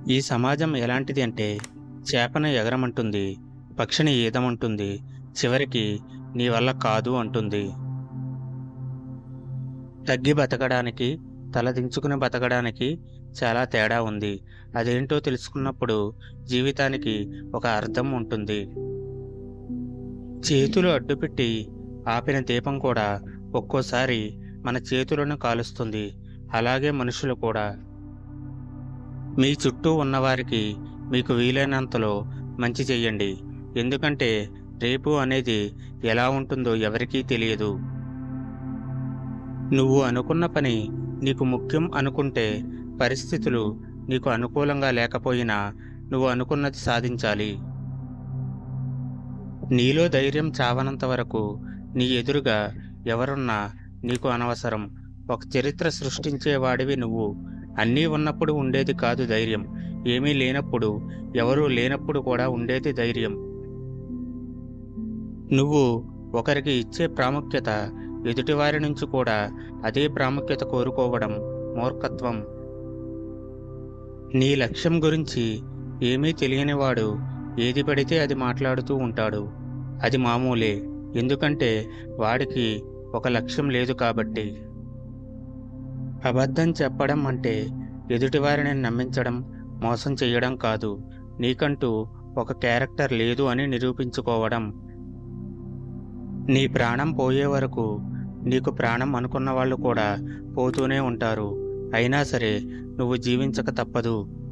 ఈ సమాజం ఎలాంటిది అంటే చేపను ఎగరమంటుంది, పక్షిని ఈదమంటుంది, చివరికి నీ వల్ల కాదు అంటుంది. తగ్గి బతకడానికి, తలదించుకుని బతకడానికి చాలా తేడా ఉంది. అదేంటో తెలుసుకున్నప్పుడు జీవితానికి ఒక అర్థం ఉంటుంది. చేతులు అడ్డుపెట్టి ఆపిన దీపం కూడా ఒక్కోసారి మన చేతులను కాలుస్తుంది. అలాగే మనుషులు కూడా. మీ చుట్టూ ఉన్నవారికి మీకు వీలైనంతలో మంచి చెయ్యండి. ఎందుకంటే రేపు అనేది ఎలా ఉంటుందో ఎవరికీ తెలియదు. నువ్వు అనుకున్న పని నీకు ముఖ్యం అనుకుంటే పరిస్థితులు నీకు అనుకూలంగా లేకపోయినా నువ్వు అనుకున్నది సాధించాలి. నీలో ధైర్యం చావనంత వరకు నీ ఎదురుగా ఎవరున్నా నీకు అనవసరం. ఒక చరిత్ర సృష్టించేవాడివి నువ్వు. అన్నీ ఉన్నప్పుడు ఉండేది కాదు ధైర్యం. ఏమీ లేనప్పుడు, ఎవరూ లేనప్పుడు కూడా ఉండేది ధైర్యం. నువ్వు ఒకరికి ఇచ్చే ప్రాముఖ్యత ఎదుటివారి నుంచి కూడా అదే ప్రాముఖ్యత కోరుకోవడం మూర్ఖత్వం. నీ లక్ష్యం గురించి ఏమీ తెలియనివాడు ఏది పడితే అది మాట్లాడుతూ ఉంటాడు. అది మామూలే. ఎందుకంటే వాడికి ఒక లక్ష్యం లేదు కాబట్టి. అబద్ధం చెప్పడం అంటే ఎదుటివారిని నమ్మించడం, మోసం చేయడం కాదు. నీకంటూ ఒక క్యారెక్టర్ లేదు అని నిరూపించుకోవడం. నీ ప్రాణం పోయే వరకు నీకు ప్రాణం అనుకున్న వాళ్ళు కూడా పోతూనే ఉంటారు. అయినా సరే నువ్వు జీవించక తప్పదు.